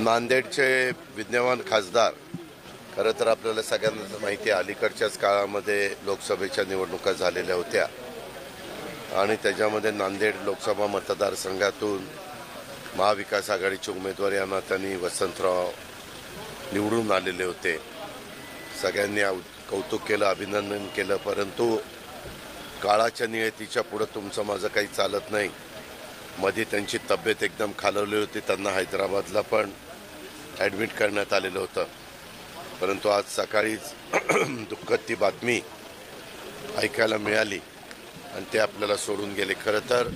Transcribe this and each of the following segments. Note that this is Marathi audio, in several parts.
नांदेडचे विद्यमान खासदार खरं तर आपल्याला सगळ्यांना माहिती आहे, अलीकडच्याच काळामध्ये लोकसभेच्या निवडणुका झालेल्या होत्या आणि त्याच्यामध्ये नांदेड लोकसभा मतदारसंघातून महाविकास आघाडीचे उमेदवार यांना त्यांनी वसंतराव निवडून आलेले होते. सगळ्यांनी कौतुक केलं, अभिनंदन केलं, परंतु काळाच्या नियतीच्या पुढे तुमचं माझं काही चालत नाही. मध्ये त्यांची तब्येत एकदम खालावली होती, त्यांना हैदराबादला पण ॲडमिट करण्यात आलेलं होतं. परंतु आज सकाळीच दुःखद ती बातमी ऐकायला मिळाली आणि ते आपल्याला सोडून गेले. खरं तर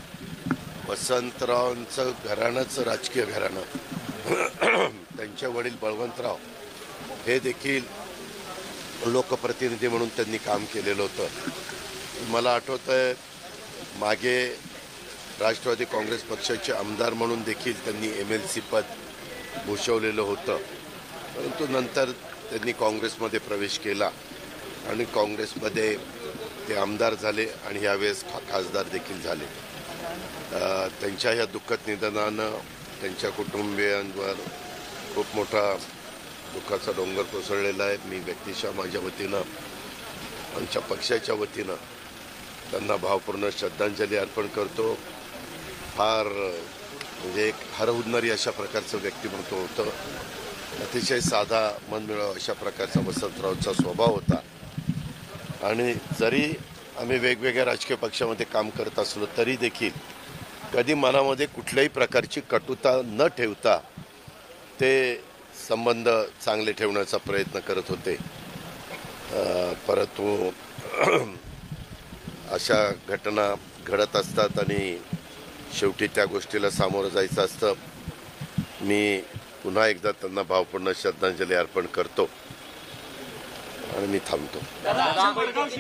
वसंतरावांचं घराणंच राजकीय घराणं, त्यांचे वडील बळवंतराव हे देखील लोकप्रतिनिधी म्हणून त्यांनी काम केलेलं होतं. मला आठवतंय मागे राष्ट्रवादी काँग्रेस पक्षाचे आमदार म्हणून देखील त्यांनी MLC पद भूषवलेलं होतं. परंतु नंतर त्यांनी काँग्रेसमध्ये प्रवेश केला आणि काँग्रेसमध्ये ते आमदार झाले आणि यावेळेस खासदार देखील झाले. त्यांच्या ह्या दुःखद निधनानं त्यांच्या कुटुंबियांवर खूप मोठा दुःखाचा डोंगर कोसळलेला आहे. मी व्यक्तिशः माझ्या वतीनं, आमच्या पक्षाच्या वतीनं त्यांना भावपूर्ण श्रद्धांजली अर्पण करतो. फार म्हणजे एक हरहुन्नरी अशा प्रकारचं व्यक्तिमत्व होतं. अतिशय साधा, मनमिळावू अशा प्रकारचा वसंतरावचा स्वभाव होता. आणि जरी आम्ही वेगवेगळ्या राजकीय पक्षामध्ये काम करत असलो तरी देखील कधी मनामध्ये कुठल्याही प्रकारची कटुता न ठेवता ते संबंध चांगले ठेवण्याचा प्रयत्न करत होते. परंतु अशा घटना घडत असतात आणि शेवटी त्या गोष्टीला सामोरं जायचं असतं. मी पुन्हा एकदा त्यांना भावपूर्ण श्रद्धांजली अर्पण करतो आणि मी थांबतो.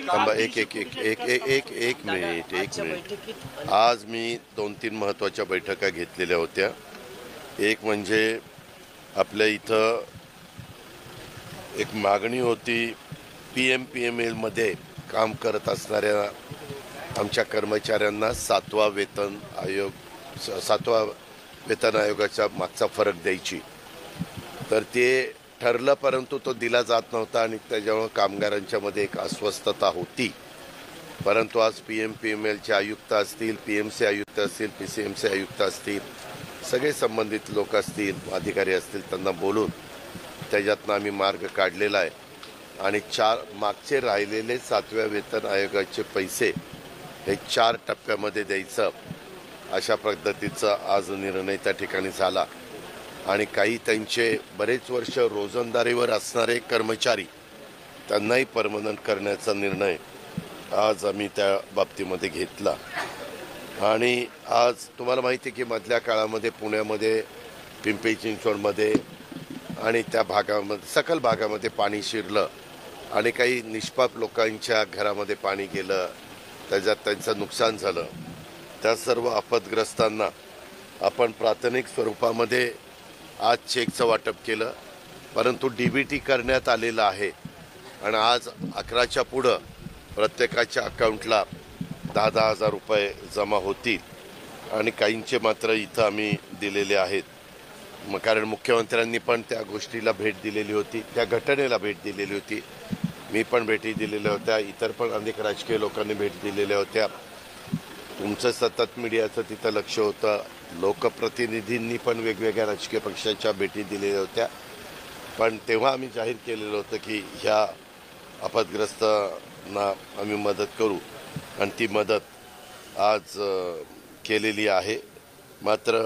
थांबा, एक मिनिट. आज मी 2-3 महत्त्वाच्या बैठका घेतलेल्या होत्या. एक म्हणजे आपल्या इथं एक मागणी होती, PMPMLमध्ये काम करत असणाऱ्या आमच्या कर्मचाऱ्यांना 7वा वेतन आयोगाच्या मागचा फरक द्यायची. तर ते ठरलं, परंतु तो दिला जात नव्हता आणि त्याच्यामुळे कामगारांच्यामध्ये एक अस्वस्थता होती. परंतु आज PMPMLचे आयुक्त असतील, PMC आयुक्त असतील, PCMC आयुक्त असतील, सगळे संबंधित लोक असतील, अधिकारी असतील, त्यांना बोलून त्याच्यातनं आम्ही मार्ग काढलेला आहे. आणि मागचे राहिलेले 7व्या वेतन आयोगाचे पैसे हे 4 टप्प्यामध्ये द्यायचं, अशा पद्धतीचा आज निर्णय त्या ठिकाणी झाला. आणि काही त्यांचे बरेच वर्ष रोजंदारीवर असणारे कर्मचारी त्यांनाही परमनंट करण्याचा निर्णय आज आम्ही त्या बाबतीमध्ये घेतला. आणि आज तुम्हाला माहिती आहे की मधल्या काळामध्ये पुण्यामध्ये, पिंपरी चिंचवडमध्ये आणि त्या भागामध्ये, सकल भागामध्ये पाणी शिरलं आणि काही निष्पाप लोकांच्या घरामध्ये पाणी गेलं, त्याच्यात त्यांचं नुकसान झालं. त्या सर्व आपदग्रस्तांना आपण प्राथमिक स्वरूपामध्ये आज चेकचं वाटप केलं, परंतु DBT करण्यात आलेलं आहे. आणि आज 11च्या पुढं प्रत्येकाच्या अकाउंटला 10-10 हजार रुपये जमा होतील आणि काहींचे मात्र इथं आम्ही दिलेले आहेत. मग कारण मुख्यमंत्र्यांनी पण त्या गोष्टीला भेट दिलेली होती, त्या घटनेला भेट दिलेली होती. मी पण भेटी दिलेल्या होत्या, इतर पण अनेक राजकीय लोकांनी भेट दिलेल्या होत्या. तुमचं सतत मीडियाचं तिथं लक्ष होतं. लोकप्रतिनिधींनी पण वेगवेगळ्या राजकीय पक्षाच्या भेटी दिलेल्या होत्या. पण तेव्हा आम्ही जाहीर केलेलं होतं की ह्या आपदग्रस्तांना आम्ही मदत करू आणि ती मदत आज केलेली आहे. मात्र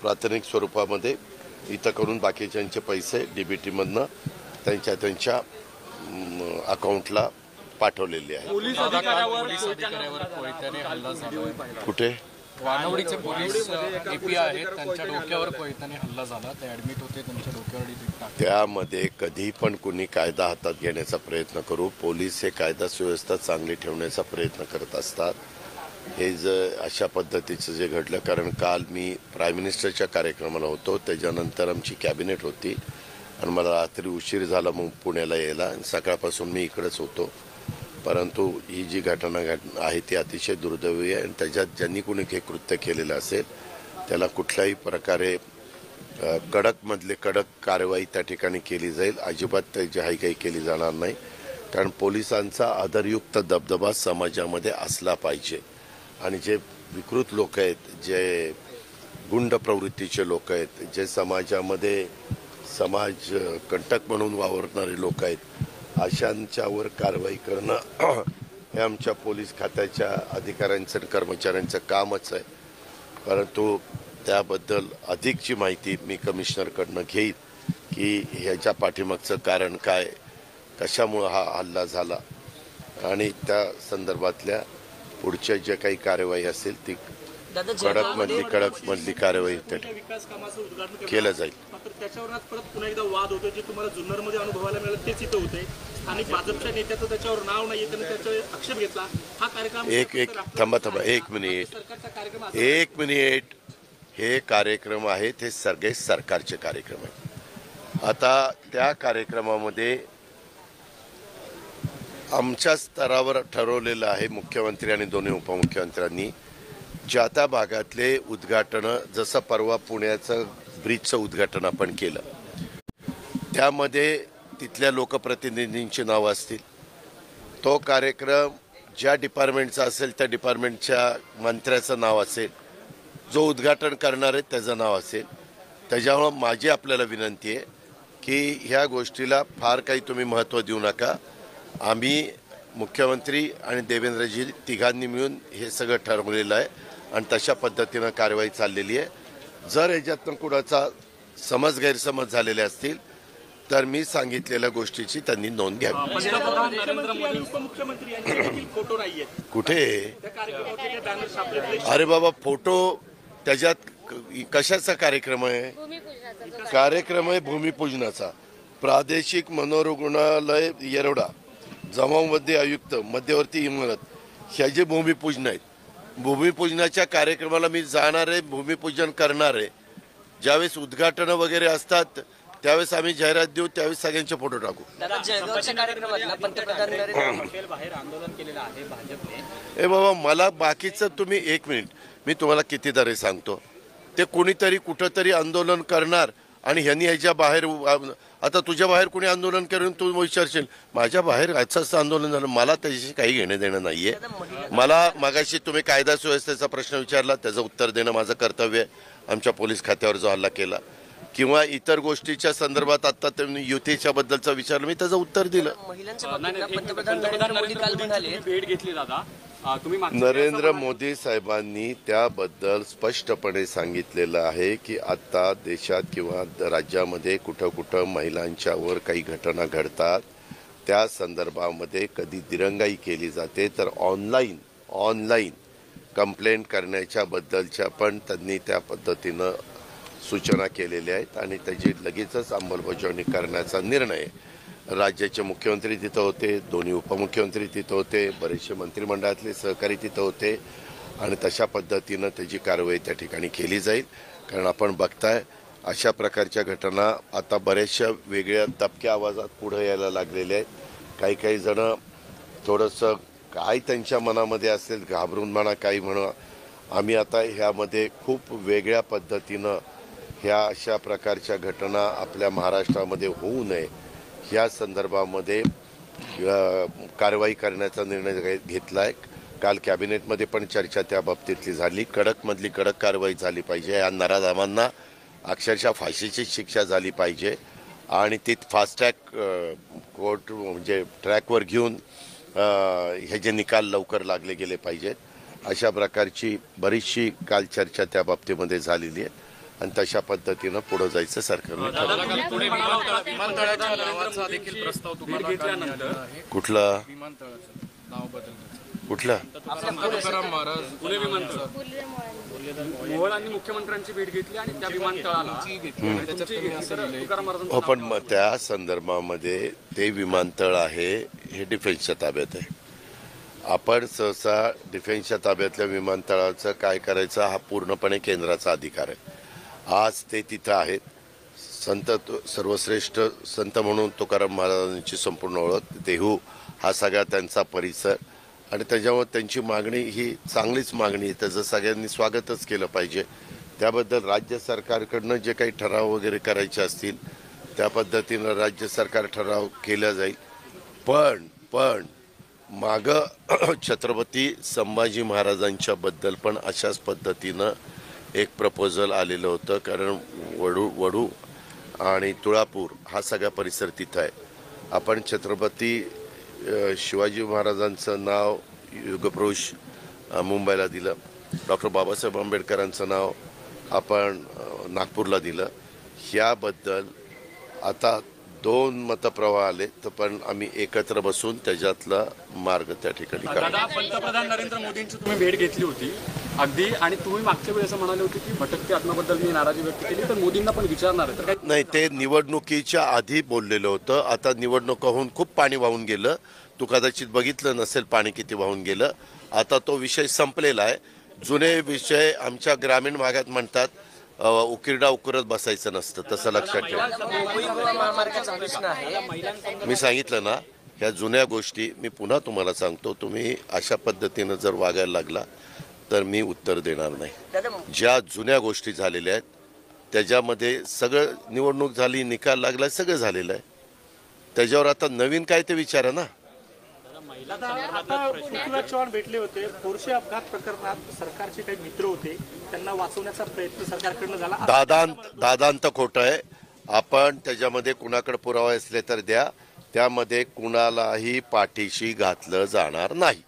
प्राथमिक स्वरूपामध्ये इथं करून बाकीच्यांचे पैसे DBTमधनं त्यांच्या अकाउंटला पाठवलेले आहे. कुठे? वानवडीचे पोलीस AP आहेत, त्यांच्या डोक्यावर कोयत्याने हल्ला झाला, ते ॲडमिट होते, त्यांच्या डोक्यावर त्यामध्ये कधी पण कुणी कायदा हातात घेण्याचा प्रयत्न करू, पोलीस हे कायदा सुव्यवस्था चांगली ठेवण्याचा प्रयत्न करत असतात. हे अशा पद्धतीचं जे घडलं, कारण काल मी प्राईम मिनिस्टरच्या कार्यक्रमाला होतो, त्याच्यानंतर आमची कॅबिनेट होती आणि मला रात्री उशीर झाला मग पुण्याला यायला. सकाळपासून मी इकडेच होतो. परंतु ही जी घटना आहे ती अतिशय दुर्दैवी आहे आणि त्याच्यात ज्यांनी कोणी हे कृत्य केलेलं असेल त्याला कुठल्याही प्रकारे कडकमधले कडक कारवाई त्या ठिकाणी केली जाईल. अजिबात त्याची हायगाई केली जाणार नाही. कारण पोलिसांचा आदरयुक्त दबदबा समाजामध्ये असला पाहिजे. आणि जे विकृत लोक आहेत, जे गुंड प्रवृत्तीचे लोक आहेत, जे समाजामध्ये समाज कंटक म्हणून वावरणारे लोक आहेत, अशांच्यावर कारवाई करणं हे आमच्या पोलीस खात्याच्या अधिकाऱ्यांचं आणि कर्मचाऱ्यांचं कामच आहे. परंतु त्याबद्दल अधिकची माहिती मी कमिशनरकडनं घेईन की ह्याच्या पाठीमागचं कारण काय, कशामुळं हा हल्ला झाला आणि त्या संदर्भातल्या पुढच्या जे काही कारवाई असेल ती कडकमधली कारवाई विकास कामाचं उद्घाटन केलं जाईल. मात्र त्याच्यावर परत पुन्हा एकदा वाद होतो, जे तुम्हाला जुन्नरमध्ये अनुभवायला मिळालं तेच इथं होते. स्थानिक भाजपच्या नेत्याचं त्याच्यावर नाव नाही, त्याने त्याच्यावर आक्षेप घेतला. हा कार्यक्रम थांबा एक मिनिट. हे कार्यक्रम आहेत, हे सगळे सरकारचे कार्यक्रम आहेत. आता त्या कार्यक्रमामध्ये आमच्या स्तरावर ठरवलेलं आहे, मुख्यमंत्री आणि दोन्ही उपमुख्यमंत्र्यांनी ज्या त्या भागातले उद्घाटनं, जसं परवा पुण्याचं ब्रिजचं उद्घाटन आपण केलं, त्यामध्ये तिथल्या लोकप्रतिनिधींची नावं असतील. तो कार्यक्रम ज्या डिपार्टमेंटचा असेल त्या डिपार्टमेंटच्या मंत्र्याचं नाव असेल, जो उद्घाटन करणार आहे त्याचं नाव असेल. त्याच्यामुळं माझी आपल्याला विनंती आहे की ह्या गोष्टीला फार काही तुम्ही महत्त्व देऊ नका. आम्ही मुख्यमंत्री आणि देवेंद्रजी तिघांनी मिळून हे सगळं ठरवलेलं आहे आणि तशा पद्धतीनं कारवाई चाललेली आहे. जर ह्याच्यातनं कुणाचा समज गैरसमज झालेले असतील तर मी सांगितलेल्या गोष्टीची त्यांनी नोंद घ्यावी. उपमुख्यमंत्री यांचे देखील फोटो नाहीये कुठे? त्या कार्यक्रमाचे बॅनर छापले. अरे बाबा, फोटो त्याच्यात कशाचा कार्यक्रम आहे? कार्यक्रम आहे भूमिपूजनाचा. प्रादेशिक मनोरुग्णालय येरवडा, जमावमध्ये आयुक्त, मध्यवर्ती इमारत, ह्या जे भूमिपूजन आहेत, भूमिपूजनाच्या कार्यक्रमाला मी जाणार आहे, भूमिपूजन करणार आहे. ज्यावेळेस उद्घाटनं वगैरे असतात त्यावेळेस आम्ही जाहिरात देऊ, त्यावेळेस सगळ्यांचे फोटो टाकू. बाहेर आंदोलन केलेलं आहे भाजपने. ए बाबा, मला बाकीचं तुम्ही एक मिनिट, मी तुम्हाला कितीदा रे सांगतो, ते कोणीतरी कुठंतरी आंदोलन करणार आणि ह्यांनी ह्याच्या बाहेर, आता तुझ्या बाहेर कोणी आंदोलन करून तू विचारशील माझ्या बाहेर असं आंदोलन झालं, मला त्याच्याशी काही घेणं देणं नाही आहे. मला मागाशी तुम्ही कायदा सुव्यवस्थेचा प्रश्न विचारला, त्याचं उत्तर देणं माझं कर्तव्य आहे. आमच्या पोलीस खात्यावर जो हल्ला केला किंवा इतर गोष्टीच्या संदर्भात आता त्यांनी युतीच्या बद्दलचं विचारलं, मी त्याचं उत्तर दिलं. भेट घेतली दादा तुम्ही. नरेंद्र मोदी साहेबांनी त्याबद्दल स्पष्टपणे सांगितलेलं आहे की आता देशात किंवा राज्यामध्ये कुठं कुठं महिलांच्यावर काही घटना घडतात, त्या संदर्भामध्ये कधी दिरंगाई केली जाते तर ऑनलाईन कंप्लेंट करण्याच्या बद्दलच्या पण त्यांनी त्या पद्धतीनं सूचना केलेल्या आहेत आणि त्याची लगेचच अंमलबजावणी करण्याचा निर्णय. राज्याचे मुख्यमंत्री तिथं होते, दोन्ही उपमुख्यमंत्री तिथं होते, बरेचसे मंत्रिमंडळातले सहकारी तिथं होते आणि तशा पद्धतीनं त्याची कारवाई त्या ठिकाणी केली जाईल. कारण आपण बघताय अशा प्रकारच्या घटना आता बऱ्याचशा वेगळ्या दबक्या आवाजात पुढे यायला लागलेल्या आहेत. काही जणं थोडंसं काय त्यांच्या मनामध्ये असेल, घाबरून म्हणा काही म्हणा, आम्ही आता ह्यामध्ये खूप वेगळ्या पद्धतीनं ह्या अशा प्रकारच्या घटना आपल्या महाराष्ट्रामध्ये होऊ नये ह्या संदर्भामध्ये कारवाई करण्याचा निर्णय घेतला आहे. काल कॅबिनेटमध्ये पण चर्चा त्या बाबतीतली झाली. कडकमधली कडक कारवाई झाली पाहिजे. या नराधामांना अक्षरशः फाशीची शिक्षा झाली पाहिजे आणि ती फास्ट ट्रॅक कोर्ट म्हणजे ट्रॅकवर घेऊन ह्याचे निकाल लवकर लागले गेले पाहिजेत. अशा प्रकारची बरीचशी काल चर्चा त्या बाबतीमध्ये झालेली आहे आणि तशा पद्धतीनं पुढे जायचं सरकारने ठरवलं. विमानतळाच्या नावाचा देखील प्रस्ताव तुम्हाला घेतल्यानंतर कुठला विमानतळाचं नाव बदलण्याचं कुठला? तुकाराम महाराज पुणे विमानतळ. मोहोळांनी मुख्यमंत्र्यांची भेट घेतली आणि त्या विमानतळाला हो, पण मग त्या संदर्भामध्ये ते विमानतळ आहे हे डिफेन्सच्या ताब्यात आहे. आपण सहसा डिफेन्सच्या ताब्यातल्या विमानतळाचं काय करायचं हा पूर्णपणे केंद्राचा अधिकार आहे. आज ते तिथं आहेत. सर्वश्रेष्ठ संत म्हणून तुकाराम महाराजांची संपूर्ण ओळख, देहू हा सगळा त्यांचा परिसर आणि त्याच्यावर त्यांची मागणी ही चांगलीच मागणी आहे. त्याचं सगळ्यांनी स्वागतच केलं पाहिजे. त्याबद्दल राज्य सरकारकडनं जे काही ठराव वगैरे करायचे असतील त्या पद्धतीनं राज्य सरकार ठराव केला जाईल. पण मागं छत्रपती संभाजी महाराजांच्या बद्दल पण अशाच पद्धतीनं एक प्रपोजल आलेलं होतं. कारण वडू आणि तुळापूर हा सगळा परिसर तिथं आहे. आपण छत्रपती शिवाजी महाराजांचं नाव युगपुरुष मुंबईला दिलं. डॉक्टर बाबासाहेब आंबेडकरांचं नाव आपण नागपूरला दिलं. ह्याबद्दल आता 2 मतप्रवाह आले, तर पण आम्ही एकत्र बसून त्याच्यातला मार्ग त्या ठिकाणी काढू. दादा, पंतप्रधान नरेंद्र मोदींची तुम्ही भेट घेतली होती अगदी, आणि तुम्ही मागच्या वेळेस असं म्हणाले होते की भटकते आत्म्याबद्दल मी नाराजी व्यक्त केली, तर मोदींना पण विचारणार आहे. तर काय नाही, ते निवडणुकीच्या आधी बोललेलं होतं. आता निवडणुका होऊन खूप पाणी वाहून गेलं. तू कदाचित बघितलं नसेल पाणी किती वाहून गेलं. आता तो विषय संपलेला आहे. जुने विषय आमच्या ग्रामीण भागात म्हणतात उकिरडा उकरत बसायचं नसतं, तसं लक्षात ठेवा. मी सांगितलं ना, ह्या जुन्या गोष्टी मी पुन्हा तुम्हाला सांगतो. तुम्ही अशा पद्धतीनं जर वागायला लागला तर मी उत्तर देणार नाही. ज्या जुन्या गोष्टी झालेल्या आहेत त्याच्यामध्ये सगळं निवडणूक झाली, निकाल लागला, सगळं झालेलं आहे. त्याच्यावर आता नवीन काय ते विचारा ना. आता पृथ्वीराज चव्हाण भेटले होते. पोरशे अपघात प्रकरणात सरकारचे काही मित्र होते, त्यांना वाचवण्याचा प्रयत्न सरकारकडनं झाला. दादांत खोटं आहे. आपण त्याच्यामध्ये कुणाकडे पुरावे असले तर द्या. त्यामध्ये कुणालाही पाठीशी घातलं जाणार नाही.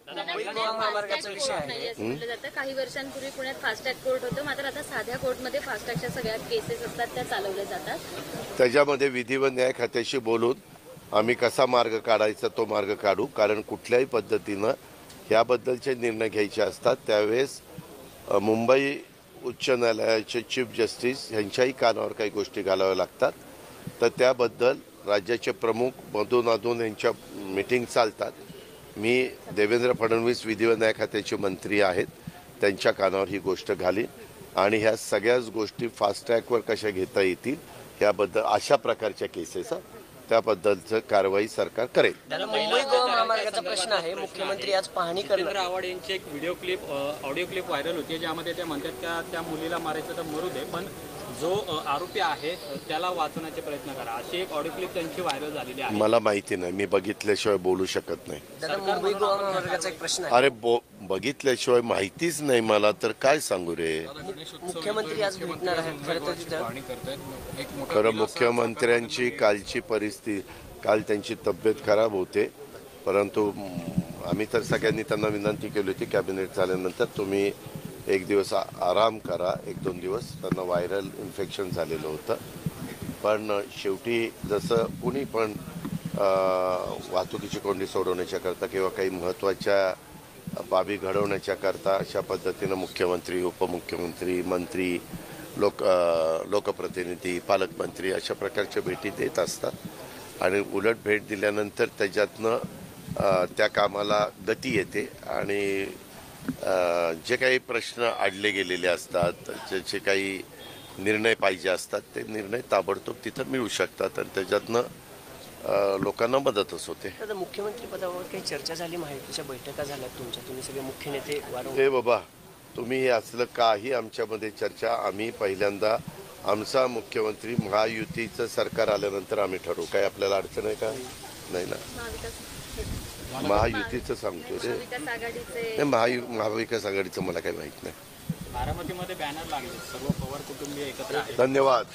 काही वर्षांपूर्वी पुण्यात फास्टॅग कोर्ट होतं, मात्र आता साध्या कोर्टमध्ये फास्टॅगच्या सगळ्या केसेस असतात त्या चालवल्या जातात. त्याच्यामध्ये विधी व न्याय खात्याशी बोलून आम्ही कसा मार्ग काढायचा तो मार्ग काढू. कारण कुठल्याही पद्धतीनं ह्याबद्दलचे निर्णय घ्यायचे असतात त्यावेळेस मुंबई उच्च न्यायालयाचे चीफ जस्टिस यांच्याही कानावर काही गोष्टी घालाव्या लागतात. तर त्याबद्दल राज्याचे प्रमुख मधून यांच्या मीटिंग चालतात. मी देवेंद्र फडणवीस विधी व न्याय खात्याचे मंत्री आहेत, त्यांच्या कानावर ही गोष्ट घालीन आणि ह्या सगळ्याच गोष्टी फास्टॅगवर कशा घेता येतील ह्याबद्दल अशा प्रकारच्या केसेस त्याबद्दलचं कारवाई सरकार करेल. मुंबई गोवा महामार्गाचा प्रश्न आहे. मुख्यमंत्री आज पाहणी करणार. आव्हाड यांची एक ऑडिओ क्लिप व्हायरल होती, ज्यामध्ये ते म्हणतात त्या मुलीला मारायचं तर मरू दे, पण जो आरोपी आहे त्याला वाचवण्याचे प्रयत्न करा, अशी एक ऑडिओ क्लिप त्यांची व्हायरल झालेली आहे. मला माहिती नाही, मी बघितल्याशिवाय बोलू शकत नाही. दादा, मुंबई गोवा महामार्गाचा एक प्रश्न आहे. अरे बघितल्याशिवाय माहितीच नाही मला, तर काय सांगू रे. मुख्यमंत्री आज भेटणार आहेत. खरं तर तिथं खरं मुख्यमंत्र्यांची कालची परिस्थिती, काल त्यांची तब्येत खराब होते, परंतु आम्ही तर सगळ्यांनी त्यांना विनंती केली होती कॅबिनेट झाल्यानंतर तुम्ही एक दिवस आराम करा, 1-2 दिवस. त्यांना व्हायरल इन्फेक्शन झालेलं होतं. पण शेवटी जसं कुणी पण वाहतुकीची कोंडी सोडवण्याच्याकरता किंवा काही महत्त्वाच्या बाबी घडवण्याच्याकरता अशा पद्धतीनं मुख्यमंत्री, उपमुख्यमंत्री, मंत्री, लोकप्रतिनिधी, पालकमंत्री अशा प्रकारच्या भेटी देत असतात आणि उलट भेट दिल्यानंतर त्याच्यातनं त्या कामाला गती येते आणि जे काही प्रश्न अडले गेलेले असतात, ज्याचे काही निर्णय पाहिजे असतात ते निर्णय ताबडतोब तिथं मिळू शकतात आणि त्याच्यातनं लोकांना मदतच होते. दादा, मुख्यमंत्री पदावर काही चर्चा झाली, माहितीच्या बैठका झाल्या तुमच्या, तुम्ही सगळे मुख्य नेते वारंवार. हे बाबा, तुम्ही हे असलं काही आमच्यामध्ये चर्चा, आम्ही पहिल्यांदा आमचा मुख्यमंत्री महायुतीचं सरकार आल्यानंतर आम्ही ठरवू. काय आपल्याला अडचण आहे का? नाही ना, महायुतीचं सांगतो रे. महाविकास आघाडीचं मला काही माहित नाही. बारामतीमध्ये बॅनर लागले, सर्व पवार कुटुंबीय एकत्र. धन्यवाद.